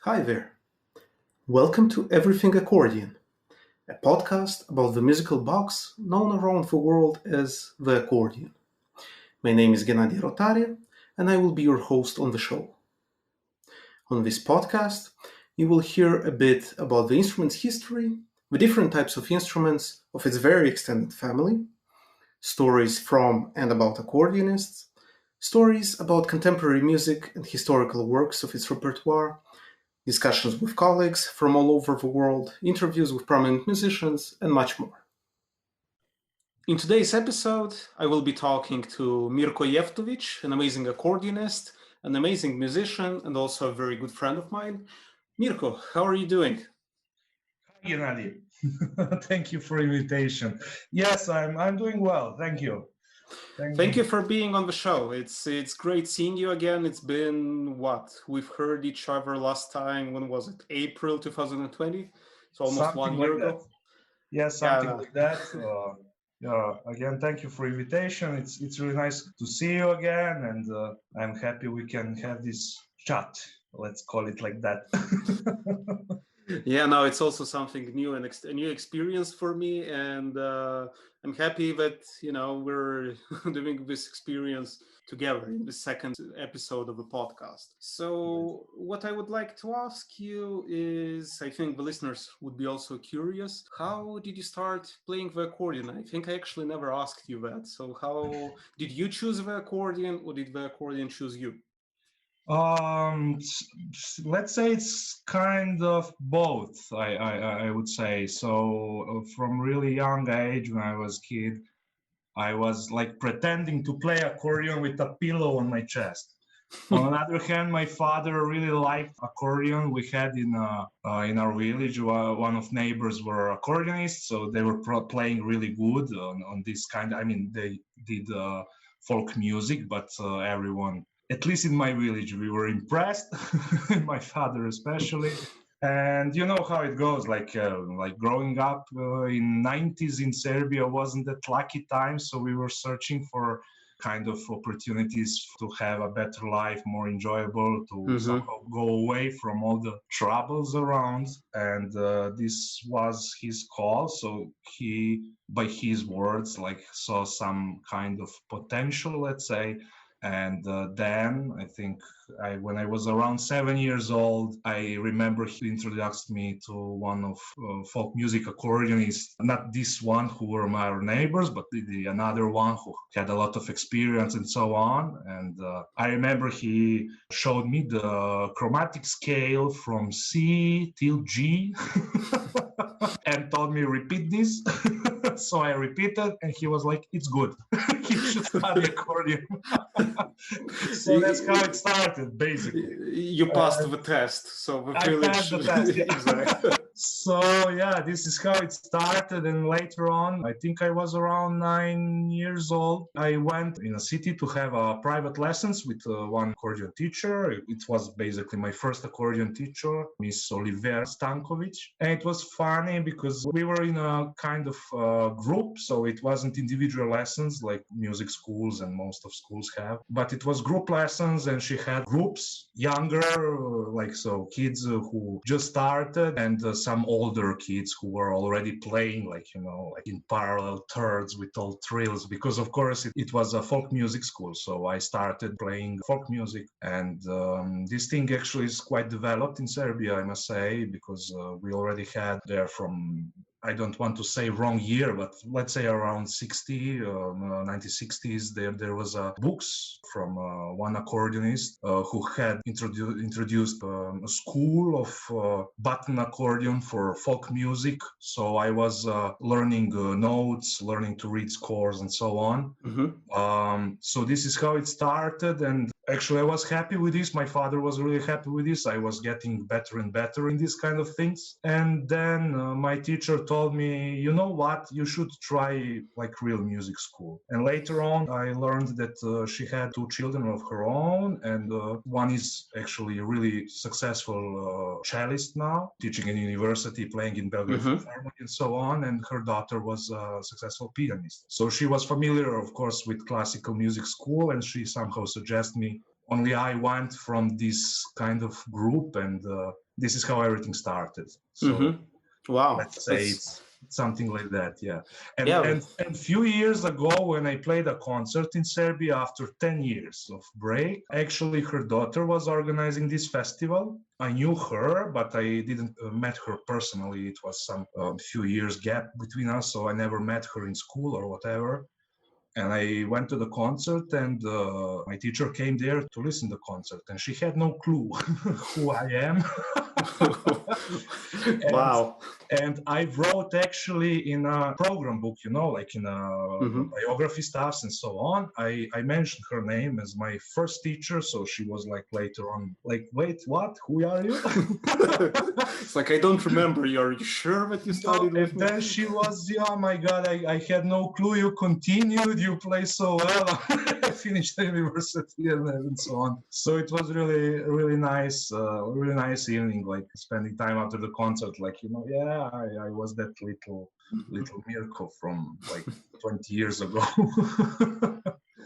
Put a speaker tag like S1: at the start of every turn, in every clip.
S1: Hi there. Welcome to Everything Accordion, a podcast about the musical box known around the world as the accordion. My name is Ghenadie Rotari, and I will be your host on the show. On this podcast, you will hear a bit about the instrument's history, the different types of instruments of its very extended family, stories from and about accordionists, stories about contemporary music and historical works of its repertoire, discussions with colleagues from all over the world, interviews with prominent musicians, and much more. In today's episode, I will be talking to Mirko Jevtović, an amazing accordionist, an amazing musician, and also a very good friend of mine. Mirko, how are you doing?
S2: Hi, Ghenadie. Thank you for invitation. Yes, I'm doing well. Thank you.
S1: Thank you for being on the show. It's great seeing you again. It's been what? We've heard each other last time, when was it? April 2020? It's almost
S2: Something
S1: 1 year
S2: like
S1: ago.
S2: that. Yes, something like that. Again, thank you for invitation. It's really nice to see you again, and I'm happy we can have this chat. Let's call it like that.
S1: Yeah, no, it's also something new and a new experience for me, and I'm happy that we're doing this experience together in the second episode of the podcast. So, what I would like to ask you is, I think the listeners would be also curious, how did you start playing the accordion? I think I actually never asked you that. So, how did you choose the accordion, or did the accordion choose you?
S2: Let's say it's kind of both. I would say so. From really young age, when I was kid, I was like pretending to play accordion with a pillow on my chest. On the other hand, my father really liked accordion. We had in our village, one of neighbors were accordionists, so they were playing really good on this kind. I mean, they did folk music, but everyone, at least in my village, we were impressed. My father especially. And you know how it goes, like growing up in 90s in Serbia wasn't that lucky time, so we were searching for kind of opportunities to have a better life, more enjoyable, to somehow go away from all the troubles around. And this was his call. So he, by his words, like saw some kind of potential, let's say. And then I think when I was around 7 years old, I remember he introduced me to one of folk music accordionists, not this one who were my neighbors, but another one who had a lot of experience and so on. And I remember he showed me the chromatic scale from C till G and told me, repeat this. So I repeated, and he was like, it's good. You should study accordion. So that's how it started, basically.
S1: You passed the test, so the village.
S2: I passed the test, yeah.
S1: Exactly.
S2: So yeah, this is how it started. And later on, I think I was around 9 years old. I went in a city to have private lessons with one accordion teacher. It was basically my first accordion teacher, Miss Olivera Stankovic. And it was funny because we were in a kind of group, so it wasn't individual lessons like music schools and most of schools have, but it was group lessons, and she had groups, younger, like so kids who just started, and some older kids who were already playing, like like in parallel thirds with all trills, because of course it was a folk music school. So I started playing folk music, and this thing actually is quite developed in Serbia, I must say, because we already had there from, I don't want to say wrong year, but let's say around 1960s, there was books from one accordionist who had introduced a school of button accordion for folk music. So I was learning notes, learning to read scores, and so on. So this is how it started, and actually I was happy with this. My father was really happy with this. I was getting better and better in these kind of things. And then my teacher told me, you know what, you should try like real music school. And later on I learned that she had 2 children of her own, and one is actually a really successful cellist now, teaching in university, playing in Belgrade Philharmonic and so on, and her daughter was a successful pianist. So she was familiar, of course, with classical music school, and she somehow suggested me only I went from this kind of group, and this is how everything started. So
S1: Wow,
S2: let's say
S1: that's
S2: it's something like that, yeah. And
S1: yeah,
S2: and few years ago, when I played a concert in Serbia after 10 years of break, actually her daughter was organizing this festival. I knew her, but I didn't met her personally. It was some few years gap between us, so I never met her in school or whatever. And I went to the concert, and my teacher came there to listen to the concert, and she had no clue who I am. and
S1: wow.
S2: and I wrote actually in a program book, like in a biography stuffs and so on. I mentioned her name as my first teacher, so she was like later on, like, wait, what? Who are you?
S1: It's like, I don't remember you. Are you sure that you
S2: No,
S1: studied
S2: and
S1: with me?
S2: then she was, yeah, oh my God, I had no clue you continued, you play so well. I finished the university and so on. So it was really nice evening, like spending time after the concert, like, yeah, I was that little Mirko from like 20 years ago.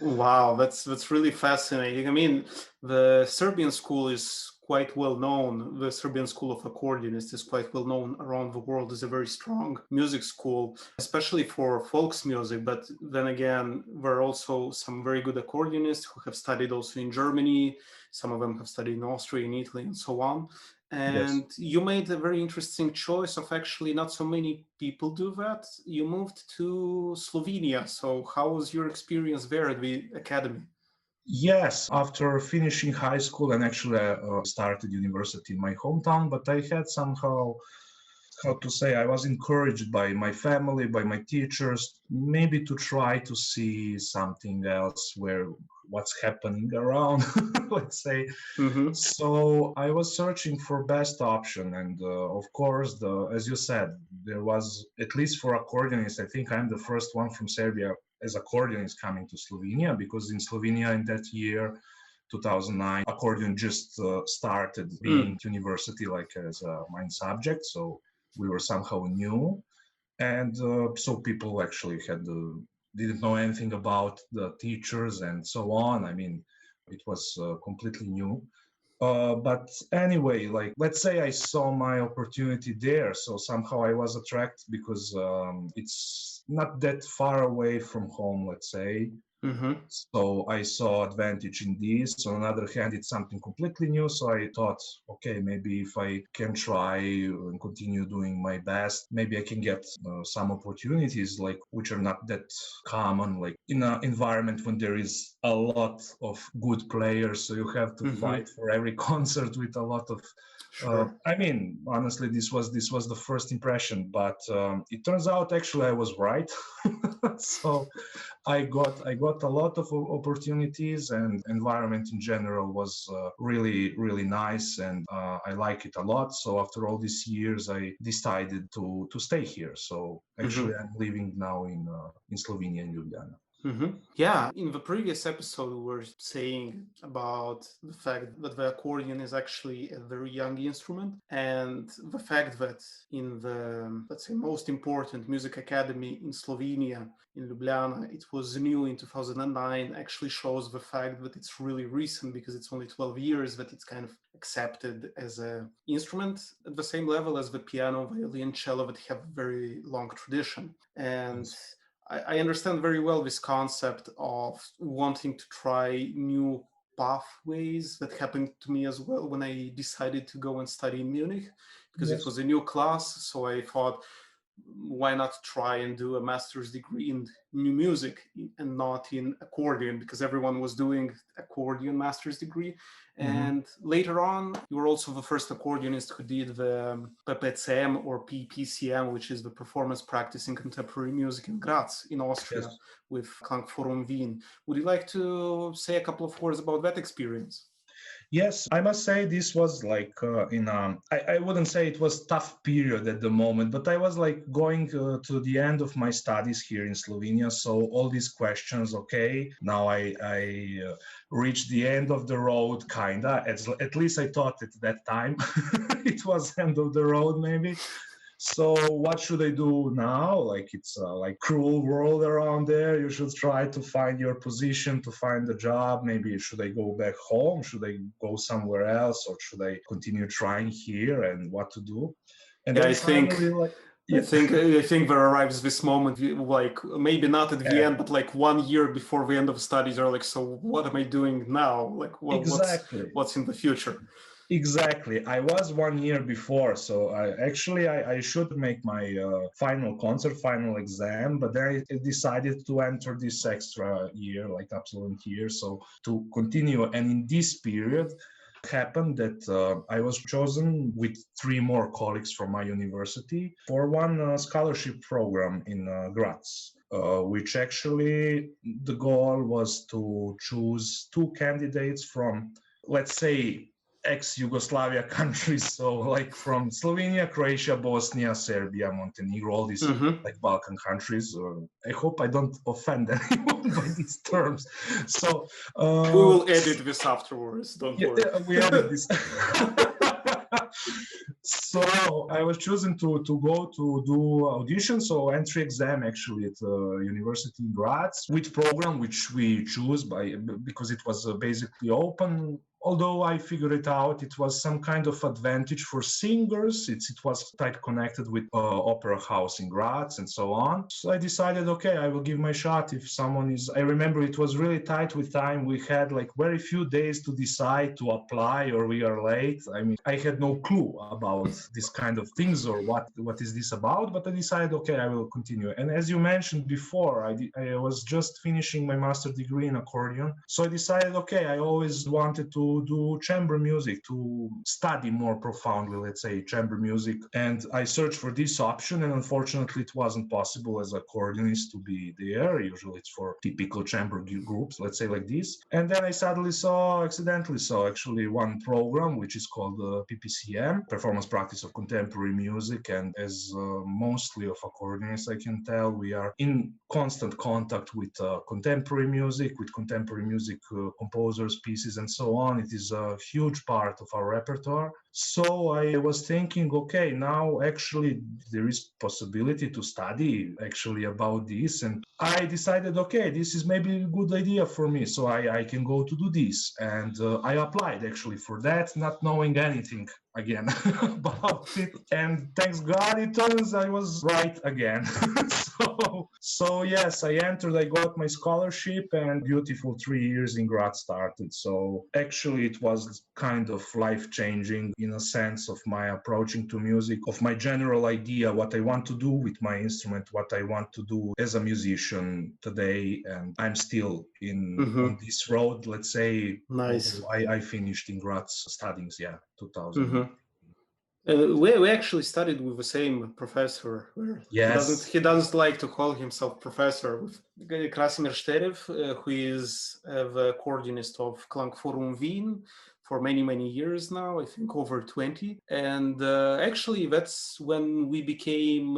S1: Wow, that's really fascinating. I mean, the Serbian school is quite well known. The Serbian School of Accordionists is quite well known around the world as a very strong music school, especially for folks music. But then again, there are also some very good accordionists who have studied also in Germany. Some of them have studied in Austria, in Italy, and so on.
S2: Yes.
S1: And you made a very interesting choice of actually not so many people do that. You moved to Slovenia. So how was your experience there at the academy?
S2: Yes, after finishing high school, and actually started university in my hometown, but I had somehow, how to say, I was encouraged by my family, by my teachers, maybe to try to see something else, where what's happening around, let's say. So I was searching for best option, and of course, as you said, there was, at least for accordionists, I think I'm the first one from Serbia as accordionist coming to Slovenia, because in Slovenia in that year, 2009, accordion just started being university, like as a main subject. So we were somehow new, and so people actually didn't know anything about the teachers and so on. I mean, it was completely new. But anyway, like, let's say I saw my opportunity there, so somehow I was attracted, because it's not that far away from home, let's say. So I saw advantage in this. On the other hand, it's something completely new. So I thought, okay, maybe if I can try and continue doing my best, maybe I can get some opportunities, like, which are not that common, like in an environment when there is a lot of good players. So you have to fight for every concert with a lot of I mean, honestly, this was the first impression, but it turns out actually I was right. So I got a lot of opportunities, and environment in general was really nice, and I like it a lot. So after all these years, I decided to stay here. So actually, I'm living now in Slovenia, in Ljubljana.
S1: Yeah, in the previous episode, we were saying about the fact that the accordion is actually a very young instrument, and the fact that in the, let's say, most important music academy in Slovenia, in Ljubljana, it was new in 2009, actually shows the fact that it's really recent, because it's only 12 years that it's kind of accepted as an instrument at the same level as the piano, violin, cello, that have a very long tradition. And I understand very well this concept of wanting to try new pathways. That happened to me as well when I decided to go and study in Munich, because it was a new class. So I thought, why not try and do a master's degree in new music and not in accordion, because everyone was doing accordion master's degree. And later on, you were also the first accordionist who did the PPCM or PPCM, which is the Performance Practice in Contemporary Music in Graz, in Austria, with Klangforum Wien. Would you like to say a couple of words about that experience?
S2: Yes, I must say this was like I wouldn't say it was tough period at the moment, but I was like going to the end of my studies here in Slovenia. So all these questions, okay, now I reached the end of the road, kinda. At least I thought at that time it was end of the road, maybe. So what should I do now? Like it's a like cruel world around there. You should try to find your position, to find a job. Maybe should I go back home? Should I go somewhere else, or should I continue trying here? And what to do? And
S1: Yeah,
S2: then
S1: I think
S2: finally, like
S1: I
S2: yeah,
S1: think I think there arrives this moment, like maybe not at the
S2: yeah,
S1: end, but like 1 year before the end of studies, are like, so what am I doing now? Like, well,
S2: exactly.
S1: what's in the future?
S2: Exactly. I was 1 year before, so I should make my final concert, final exam, but then I decided to enter this extra year, like absolute year, so to continue. And in this period, happened that I was chosen with three more colleagues from my university for one scholarship program in Graz. Which actually the goal was to choose two candidates from, let's say, ex-Yugoslavia countries, so like from Slovenia, Croatia, Bosnia, Serbia, Montenegro, all these
S1: Hmm.
S2: like Balkan countries. I hope I don't offend anyone by these terms. So
S1: We will edit this afterwards. Don't
S2: yeah,
S1: worry.
S2: we added this. So I was chosen to go to do audition, so entry exam actually at University in Graz, with program which we choose by because it was basically open. Although I figured it out, it was some kind of advantage for singers. It was tight connected with opera house in Graz and so on. So I decided, okay, I will give my shot if someone is. I remember it was really tight with time. We had like very few days to decide to apply, or we are late. I mean, I had no clue about this kind of things or what is this about. But I decided, okay, I will continue. And as you mentioned before, I was just finishing my master degree in accordion. So I decided, okay, I always wanted to do chamber music, to study more profoundly, let's say, chamber music. And I searched for this option, and unfortunately it wasn't possible as accordionist to be there. Usually it's for typical chamber groups, let's say like this. And then I accidentally saw actually one program which is called PPCM, Performance Practice of Contemporary Music. And as mostly of accordionists, I can tell, we are in constant contact with contemporary music, composers, pieces, and so on. It is a huge part of our repertoire. So I was thinking, okay, now actually there is possibility to study actually about this. And I decided, okay, this is maybe a good idea for me. So I can go to do this. And I applied actually for that, not knowing anything again about it. And thanks God, it turns I was right again. So yes, I entered, I got my scholarship, and beautiful 3 years in Graz started. So actually it was kind of life-changing in a sense of my approaching to music, of my general idea, what I want to do with my instrument, what I want to do as a musician today. And I'm still on this road, let's say,
S1: Nice.
S2: although I finished in Graz studying, 2000.
S1: Hmm. We actually studied with the same professor. Where
S2: Yes.
S1: he doesn't like to call himself professor. With Krasimir Sterev, who is the accordionist of Klangforum Wien for many years now. I think over 20. And actually, that's when we became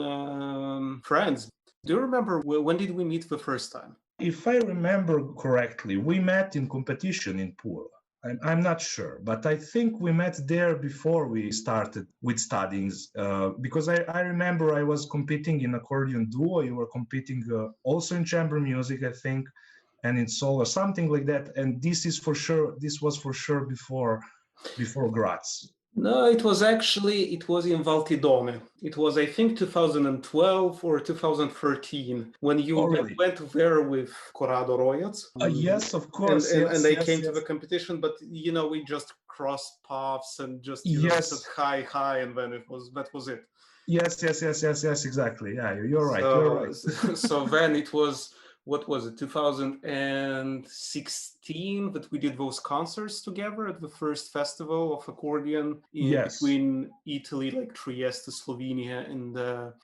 S1: friends. Do you remember when did we meet the first time?
S2: If I remember correctly, we met in competition in Pula. I'm not sure, but I think we met there before we started with studies, because I remember I was competing in accordion duo. You were competing also in chamber music, I think, and in solo, something like that. And this was for sure before Graz.
S1: No, it was in Valtidone. It was, I think, 2012 or 2013 when you
S2: Oh, really?
S1: went there with Corrado Royac.
S2: Yes, of
S1: and,
S2: course.
S1: and and
S2: Yes,
S1: I
S2: yes,
S1: came to the
S2: yes.
S1: competition, but we just crossed paths and just said
S2: Yes,
S1: hi, and then that was it.
S2: yes, exactly. Yeah, you're right. You're
S1: So
S2: right.
S1: so then it was, what was it, 2016 that we did those concerts together at the first festival of accordion in
S2: Yes,
S1: between Italy, like Trieste, Slovenia, and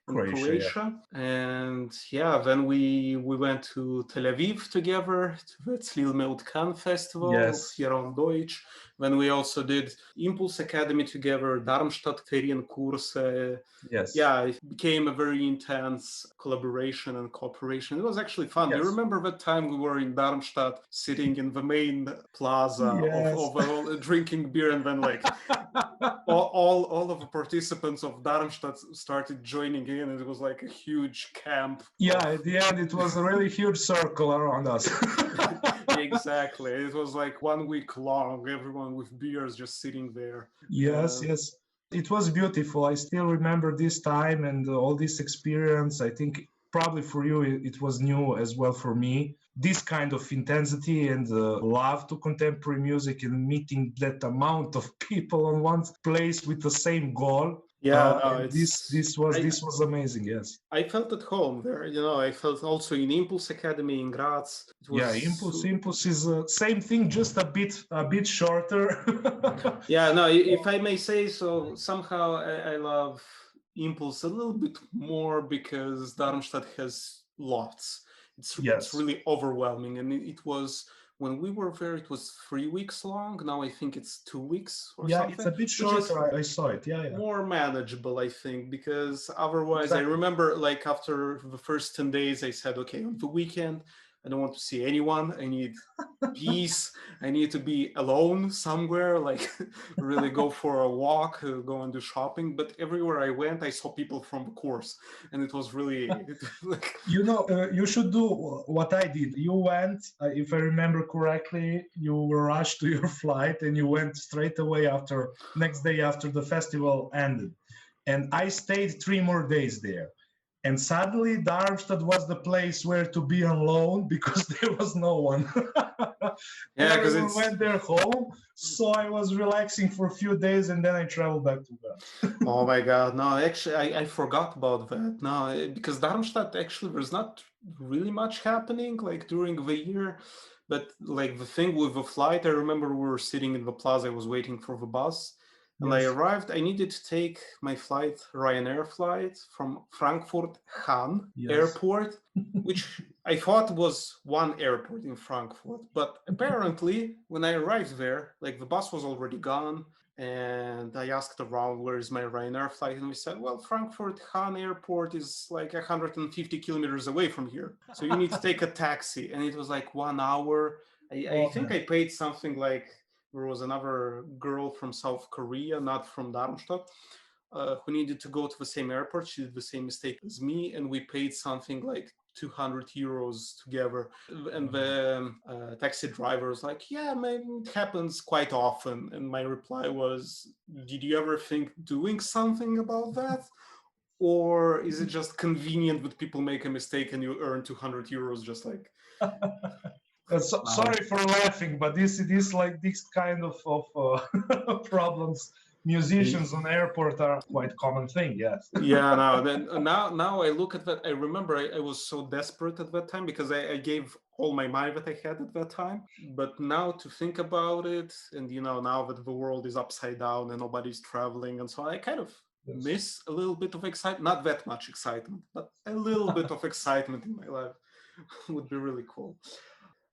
S2: Croatia. Yeah.
S1: Croatia. And yeah, then we went to Tel Aviv together to the Tzlil Meut Kan festival of
S2: Yes.
S1: Jeroen Deutsch. when we also did Impulse Academy together, Darmstadt Ferienkurse.
S2: Yes.
S1: Yeah, it became a very intense collaboration and cooperation. It was actually fun. Do you
S2: Yes.
S1: remember that time we were in Darmstadt, sitting in the main plaza
S2: Yes.
S1: drinking beer, and then like all of the participants of Darmstadt started joining in, and it was like a huge camp.
S2: Yeah, at the end, it was a really huge circle around us.
S1: Exactly. It was like 1 week long, everyone with beers just sitting there.
S2: Yes, yes. It was beautiful. I still remember this time and all this experience. I think probably for you, it was new as well for me. This kind of intensity and love to contemporary music and meeting that amount of people on one place with the same goal.
S1: Yeah, no,
S2: And this was amazing. Yes.
S1: I felt at home there. I felt also in Impulse Academy in Graz. It was
S2: Yeah, Impulse is same thing, just a bit shorter.
S1: Yeah, no, if I may say so, somehow I love Impulse a little bit more because Darmstadt has lots. It's
S2: Yes.
S1: really overwhelming, and it was when we were there. It was 3 weeks long. Now I think it's 2 weeks or
S2: Yeah,
S1: something.
S2: it's a bit shorter. I saw it. Yeah, yeah.
S1: More manageable, I think, because otherwise,
S2: Exactly.
S1: I remember like after the first 10 days, I said, okay, on the weekend, I don't want to see anyone. I need peace. I need to be alone somewhere, like really go for a walk, go and do shopping. But everywhere I went, I saw people from the course, and it was really like,
S2: you should do what I did. You went, if I remember correctly, you rushed to your flight and you went straight away next day after the festival ended. And I stayed 3 more days there. And suddenly Darmstadt was the place where to be alone because there was no one.
S1: yeah, because
S2: Everyone went their home. So I was relaxing for a few days and then I traveled back to Graz.
S1: Oh my God, no, actually, I forgot about that. No, because Darmstadt, actually, there's not really much happening like during the year. But like the thing with the flight, I remember we were sitting in the plaza, I was waiting for the bus. And I
S2: Yes.
S1: arrived, I needed to take my flight, Ryanair flight, from Frankfurt Hahn Airport, which I thought was one airport in Frankfurt. But apparently, when I arrived there, like the bus was already gone. And I asked around, where is my Ryanair flight? And we said, well, Frankfurt Hahn Airport is like 150 kilometers away from here. So you need to take a taxi. And it was like 1 hour. I think I paid something like, there was another girl from South Korea, not from Darmstadt, who needed to go to the same airport. She did the same mistake as me, and we paid something like 200 euros together. And the taxi driver was like, yeah, man, it happens quite often. And my reply was, did you ever think doing something about that? Or is it just convenient that people make a mistake and you earn 200 euros just like...
S2: Sorry for laughing, but this kind of problems. Musicians on airport are quite common thing. Yes.
S1: Yeah. Now I look at that. I remember I was so desperate at that time because I gave all my money that I had at that time. But now to think about it, and now that the world is upside down and nobody's traveling and so on, I kind of miss a little bit of excitement. Not that much excitement, but a little bit of excitement in my life would be really cool.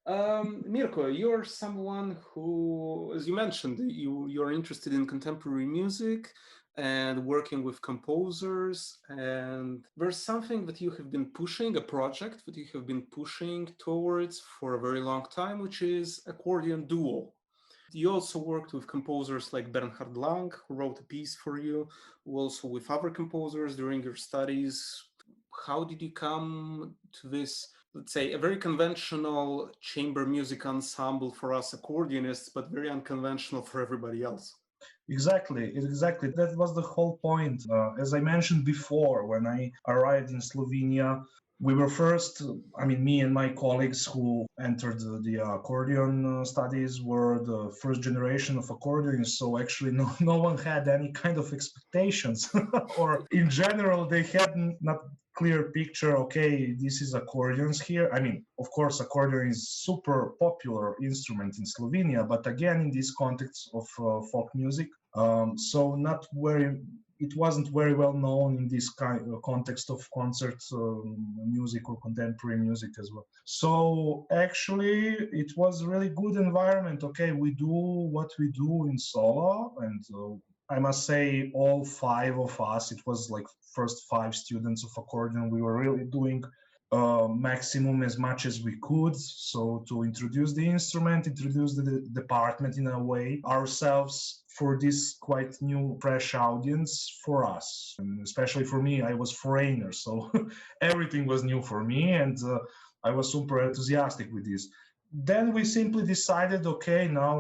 S1: Mirko, you're someone who, as you mentioned, you're interested in contemporary music and working with composers, and there's something that you have been pushing, a project that you have been pushing towards for a very long time, which is accordion duo. You also worked with composers like Bernhard Lang, who wrote a piece for you, also with other composers during your studies. How did you come to this, let's say, a very conventional chamber music ensemble for us accordionists, but very unconventional for everybody else?
S2: Exactly. That was the whole point. As I mentioned before, when I arrived in Slovenia, we were first, me and my colleagues who entered the accordion studies were the first generation of accordionists. So actually no one had any kind of expectations or in general, they had not clear picture, okay, this is accordions here. Of course, accordion is super popular instrument in Slovenia, but again, in this context of folk music, so not very it wasn't very well known in this kind of context of concerts, music or contemporary music as well. So actually, it was a really good environment. Okay, we do what we do in solo, and I must say, all 5 of us, it was like first 5 students of accordion, we were really doing maximum as much as we could. So to introduce the instrument, introduce the department in a way, ourselves for this quite new, fresh audience for us. And especially for me, I was foreigner, so everything was new for me, and I was super enthusiastic with this. Then we simply decided, okay, now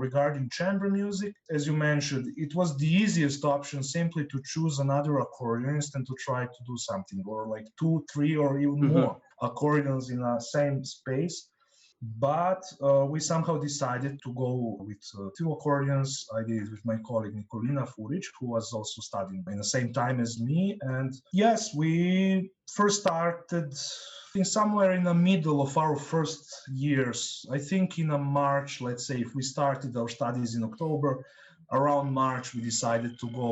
S2: regarding chamber music, as you mentioned, it was the easiest option simply to choose another accordionist and to try to do something, or like 2, 3, or even more accordions in a same space. But we somehow decided to go with 2 accordions. I did it with my colleague Nikolina Furic, who was also studying in the same time as me. And yes, we first started somewhere in the middle of our first years. I think in a March, let's say, if we started our studies in October, around March, we decided to go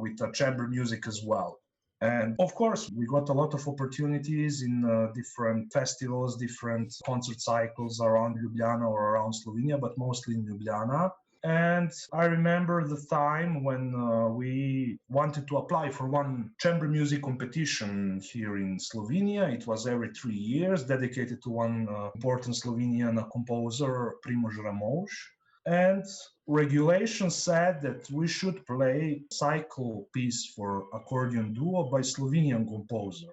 S2: with chamber music as well. And of course, we got a lot of opportunities in different festivals, different concert cycles around Ljubljana or around Slovenia, but mostly in Ljubljana. And I remember the time when we wanted to apply for one chamber music competition here in Slovenia. It was every 3 years, dedicated to one important Slovenian composer, Primož Ramovš. And regulation said that we should play cycle piece for accordion duo by Slovenian composer.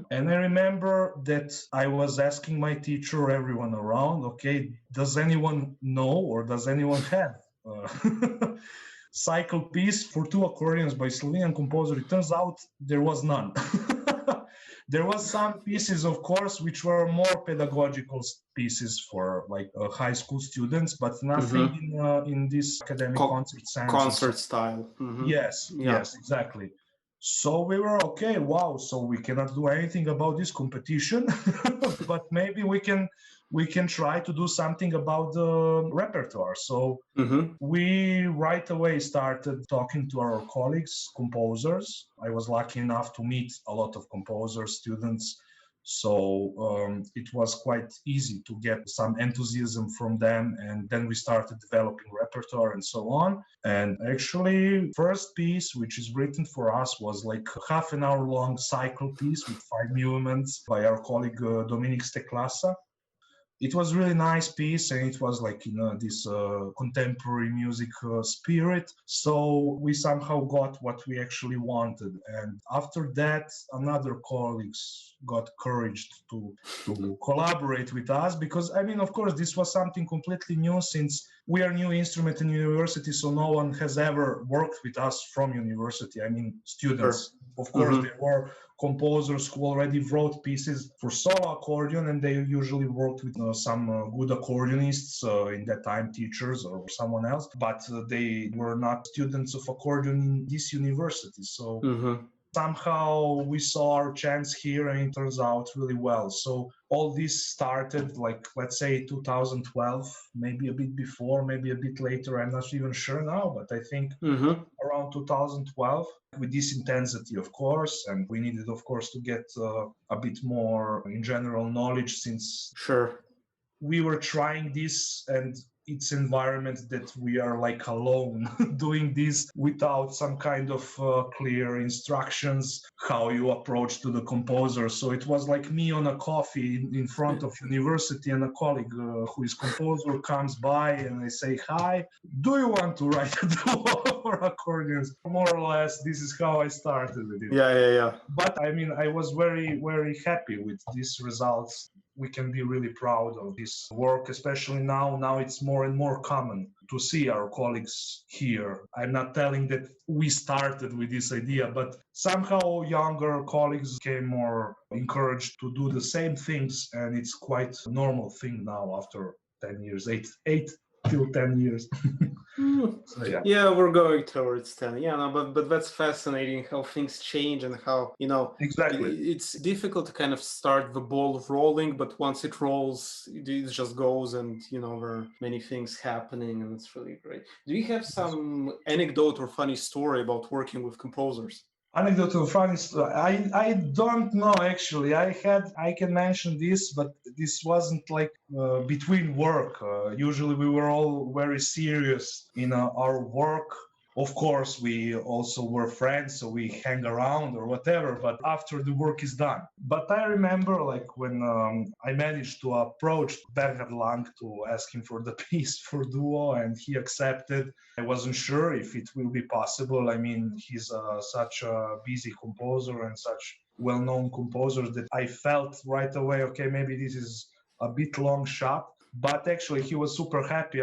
S2: And I remember that I was asking my teacher, everyone around, okay, does anyone know or does anyone have cycle piece for 2 accordions by Slovenian composer? It turns out there was none. There was some pieces, of course, which were more pedagogical pieces for high school students, but nothing in this academic concert sense.
S1: Concert style.
S2: Yes, yes, exactly. So we were okay, wow, so we cannot do anything about this competition, but maybe we can try to do something about the repertoire. So we right away started talking to our colleagues, composers. I was lucky enough to meet a lot of composers, students. So it was quite easy to get some enthusiasm from them, and then we started developing repertoire and so on. And actually, first piece which is written for us was like a half an hour long cycle piece with 5 movements by our colleague Dominik Steklasa. It was really nice piece, and it was like this contemporary music spirit. So we somehow got what we actually wanted. And after that, another colleagues got courage to collaborate with us, because I mean, of course, this was something completely new, since we are new instrument in university, so no one has ever worked with us from university. I mean, students. Of course, there were composers who already wrote pieces for solo accordion, and they usually worked with some good accordionists in that time, teachers or someone else, but they were not students of accordion in this university. So somehow we saw our chance here, and it turns out really well. So all this started let's say 2012, maybe a bit before, maybe a bit later, I'm not even sure now, but I think around 2012, with this intensity, of course. And we needed, of course, to get a bit more in general knowledge, since we were trying this, and it's environment that we are alone doing this without some kind of clear instructions how you approach to the composer. So it was like me on a coffee in front of university, and a colleague who is composer comes by, and I say, hi, do you want to write a duo for accordions? More or less, this is how I started with it.
S1: Yeah.
S2: But I mean, I was very, very happy with these results. We can be really proud of this work, especially now. Now it's more and more common to see our colleagues here. I'm not telling that we started with this idea, but somehow younger colleagues became more encouraged to do the same things, and it's quite a normal thing now after 10 years, 8 till 10 years. So yeah.
S1: Yeah, we're going towards 10. Yeah, no, but that's fascinating how things change and how,
S2: Exactly.
S1: it's difficult to kind of start the ball rolling, but once it rolls, it just goes, and there are many things happening, and it's really great. Do you have some anecdote or funny story about working with composers?
S2: Anecdote of funny story. I don't know actually. I can mention this, but this wasn't like between work. Usually we were all very serious in our work. Of course, we also were friends, so we hang around or whatever, but after the work is done. But I remember like when I managed to approach Bernhard Lang to ask him for the piece for duo, and he accepted. I wasn't sure if it will be possible. I mean, he's such a busy composer and such well-known composer that I felt right away, okay, maybe this is a bit long shot. But actually, he was super happy.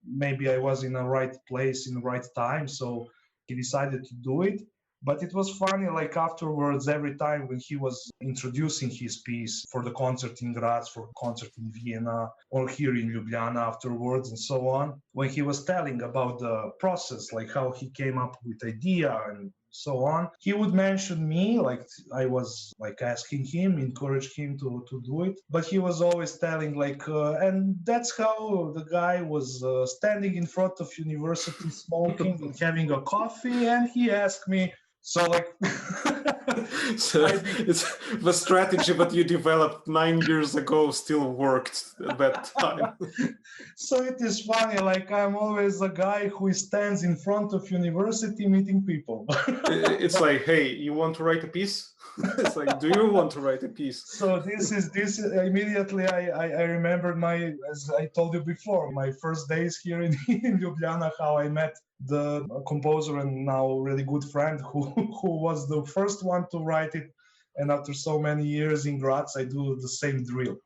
S2: Maybe I was in the right place in the right time, so he decided to do it. But it was funny, like afterwards, every time when he was introducing his piece for the concert in Graz, for concert in Vienna, or here in Ljubljana afterwards, and so on, when he was telling about the process, like how he came up with idea and so on, he would mention me, like I was like asking him, encourage him to do it, but he was always telling like, and that's how the guy was standing in front of university smoking and having a coffee, and he asked me, so like
S1: So it's the strategy that you developed 9 years ago still worked at that time.
S2: So it is funny, like I'm always a guy who stands in front of university meeting people.
S1: It's like, hey, you want to write a piece? It's like, do you want to write a piece?
S2: So this is immediately I remembered as I told you before, my first days here in Ljubljana, how I met the composer and now really good friend who was the first one to write it. And after so many years in Graz, I do the same drill.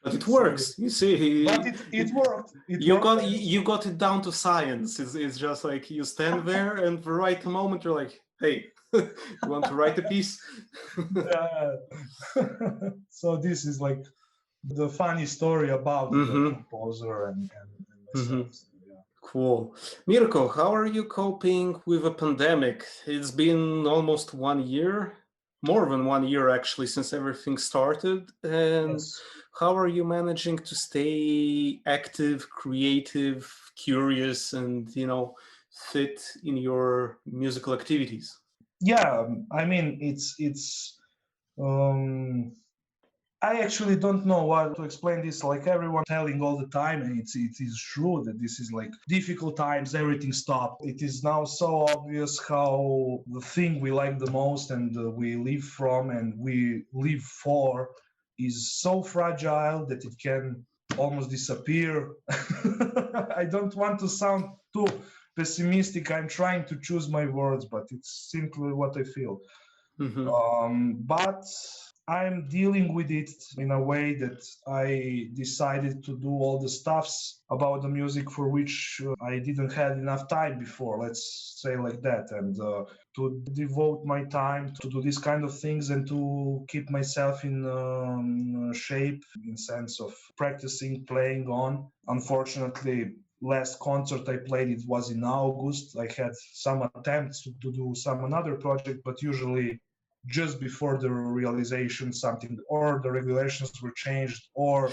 S1: But it works. You see,
S2: but it worked.
S1: You got it down to science. It's just like you stand there, and the right moment you're like, hey, you want to write a piece?
S2: So this is like the funny story about the composer and myself. Yeah.
S1: Cool. Mirko, how are you coping with a pandemic? It's been almost 1 year, more than 1 year actually, since everything started. And how are you managing to stay active, creative, curious, and, fit in your musical activities?
S2: Yeah, I mean, I actually don't know what to explain this. Like everyone telling all the time, and it is true that this is like difficult times, everything stopped. It is now so obvious how the thing we like the most and we live from and we live for is so fragile that it can almost disappear. I don't want to sound too pessimistic. I'm trying to choose my words, but it's simply what I feel. But I'm dealing with it in a way that I decided to do all the stuffs about the music for which I didn't have enough time before, let's say like that, and to devote my time to do these kind of things and to keep myself in shape in sense of practicing, playing on. Unfortunately, last concert I played, it was in August. I had some attempts to do some another project, but usually just before the realization something or the regulations were changed or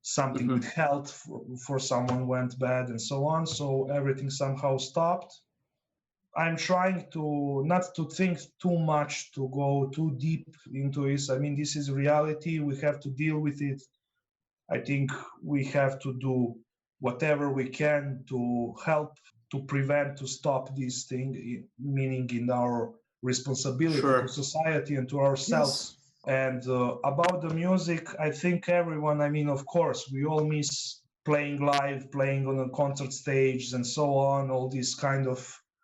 S2: something with health for someone went bad and so on, so everything somehow stopped. I'm trying to not to think too much, to go too deep into this. I mean, this is reality, we have to deal with it. I think we have to do whatever we can to help to prevent, to stop this thing, meaning in our responsibility to society and to ourselves. And about the music, I think everyone, I mean, of course, we all miss playing live, playing on a concert stage and so on, all these kind of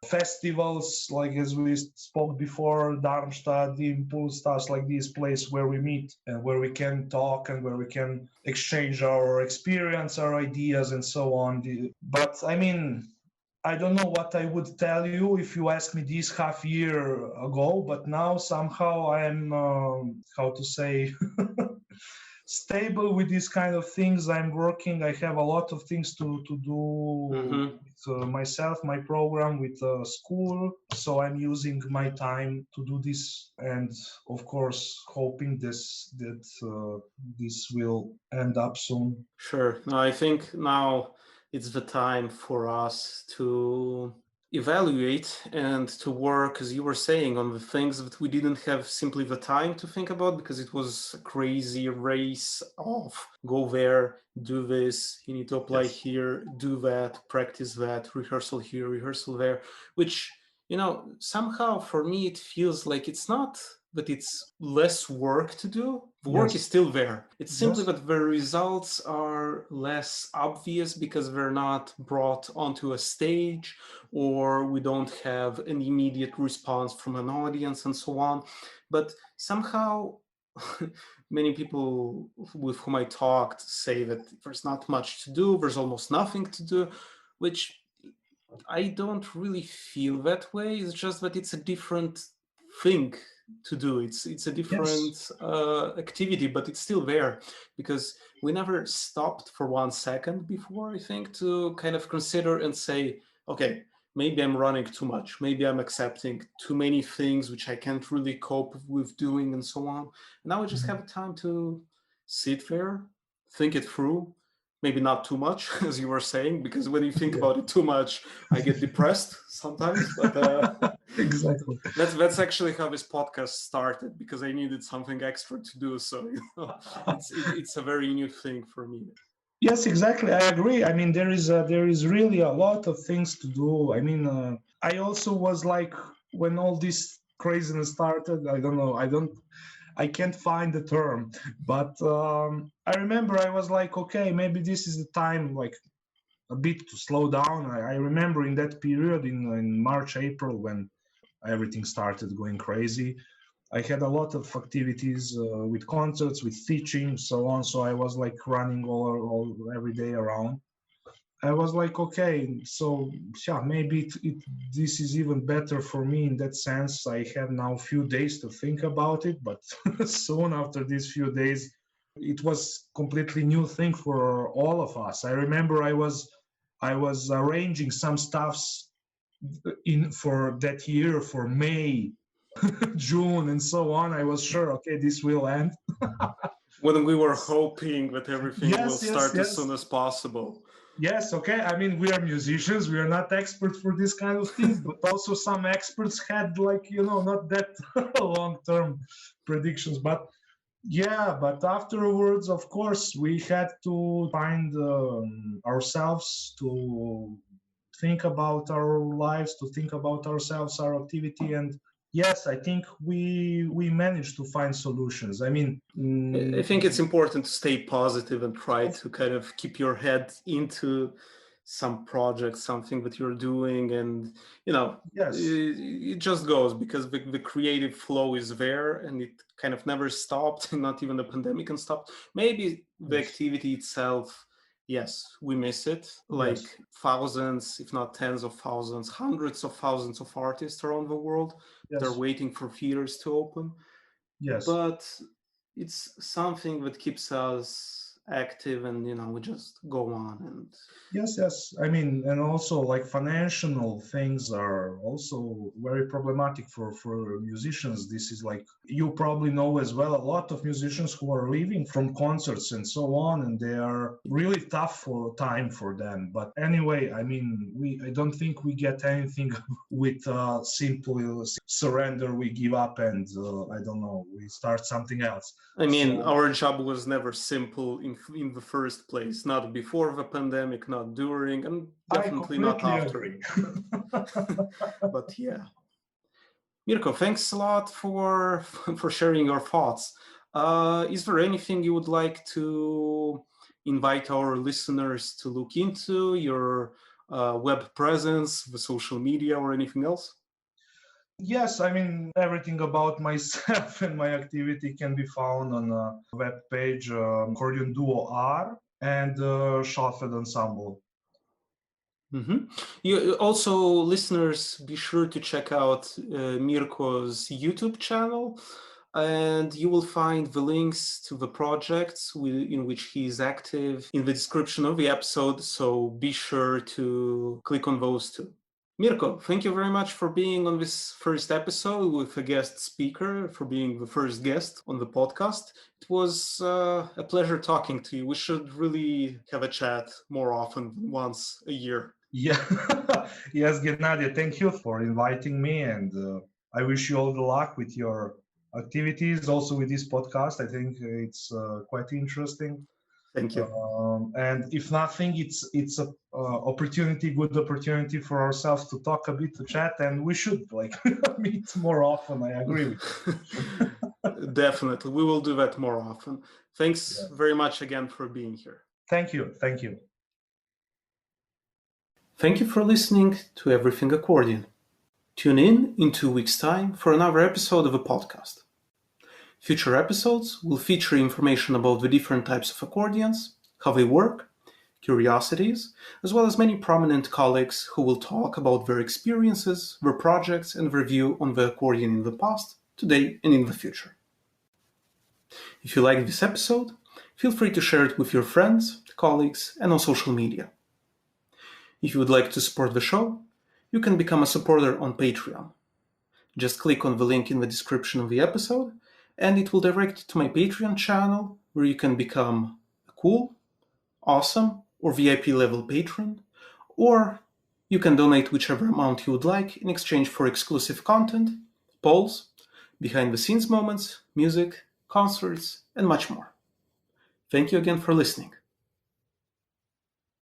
S2: festivals, like as we spoke before, Darmstadt, Impulse, stuff like this place where we meet and where we can talk and where we can exchange our experience, our ideas and so on. But I mean, I don't know what I would tell you if you asked me this half year ago, but now somehow I am, how to say, stable with these kind of things. I'm working. I have a lot of things to do with myself, my program, with school. So I'm using my time to do this, and of course, hoping that this will end up soon.
S1: Sure. No, I think now it's the time for us to evaluate and to work, as you were saying, on the things that we didn't have simply the time to think about because it was a crazy race of go there, do this, you need to apply here, do that, practice that, rehearsal here, rehearsal there, which, somehow for me it feels like it's not that it's less work to do. The work is still there. It's simply that the results are less obvious because they're not brought onto a stage, or we don't have an immediate response from an audience and so on. But somehow many people with whom I talked say that there's not much to do, there's almost nothing to do, which I don't really feel that way. It's just that it's a different thing to do. It's a different activity, but it's still there because we never stopped for 1 second before, I think, to kind of consider and say, okay, maybe I'm running too much. Maybe I'm accepting too many things which I can't really cope with doing and so on. And now I just have time to sit there, think it through. Maybe not too much, as you were saying, because when you think about it too much, I get depressed sometimes. But
S2: Exactly.
S1: That's actually how this podcast started, because I needed something extra to do. So it's a very new thing for me.
S2: Yes, exactly. I agree. I mean, there is really a lot of things to do. I mean, I also was like, when all this craziness started, I can't find the term, but I remember I was like, okay, maybe this is the time, like a bit to slow down. I remember in that period in March, April, when everything started going crazy, I had a lot of activities with concerts, with teaching, so on. So I was like running all every day around. I was like, okay, so yeah, maybe this is even better for me in that sense. I have now a few days to think about it, but soon after these few days, it was completely new thing for all of us. I remember I was arranging some stuffs in for that year for May, June, and so on. I was sure, okay, this will end.
S1: When we were hoping that everything will start as soon as possible.
S2: Yes, okay. I mean, we are musicians. We are not experts for this kind of things, but also some experts had like, not that long-term predictions. But yeah, but afterwards, of course, we had to find ourselves, to think about our lives, to think about ourselves, our activity, and yes, I think we managed to find solutions. I mean,
S1: I think it's important to stay positive and try to kind of keep your head into some project, something that you're doing, and it just goes, because the creative flow is there and it kind of never stopped. Not even the pandemic can stop. Maybe the activity itself, yes, we miss it, like thousands, if not tens of thousands, hundreds of thousands of artists around the world. They're waiting for theaters to open. But it's something that keeps us active, and we just go on. And
S2: yes, I mean, and also like financial things are also very problematic for musicians. This is like, you probably know as well, a lot of musicians who are living from concerts and so on, and they are really tough for time for them. But anyway, I mean, I don't think we get anything with simple surrender, we give up, and I don't know, we start something else.
S1: I mean, our job was never simple in the first place, not before the pandemic, not during, and definitely not after. But yeah. Mirko, thanks a lot for sharing your thoughts. Is there anything you would like to invite our listeners to look into, your web presence, the social media, or anything else?
S2: Yes, I mean, everything about myself and my activity can be found on a web page, Accordion Duo R and Schoffeld Ensemble.
S1: You also, listeners, be sure to check out Mirko's YouTube channel. and you will find the links to the projects in which he is active in the description of the episode, so be sure to click on those too. Mirko, thank you very much for being on this first episode with a guest speaker, for being the first guest on the podcast. It was a pleasure talking to you. We should really have a chat more often, once a year.
S2: Yeah, yes, Gennady, thank you for inviting me, and I wish you all the luck with your activities, also with this podcast. I think it's quite interesting.
S1: Thank you.
S2: And if nothing, it's a good opportunity for ourselves to talk a bit, to chat, and we should meet more often. I agree with
S1: you. Definitely, we will do that more often. Thanks very much again for being here.
S2: Thank you. Thank you.
S1: Thank you for listening to Everything Accordion. Tune in 2 weeks' time for another episode of a podcast. Future episodes will feature information about the different types of accordions, how they work, curiosities, as well as many prominent colleagues who will talk about their experiences, their projects, and their view on the accordion in the past, today, and in the future. If you like this episode, feel free to share it with your friends, colleagues, and on social media. If you would like to support the show, you can become a supporter on Patreon. Just click on the link in the description of the episode, and it will direct you to my Patreon channel, where you can become a cool, awesome, or VIP level patron, or you can donate whichever amount you would like in exchange for exclusive content, polls, behind-the-scenes moments, music, concerts, and much more. Thank you again for listening.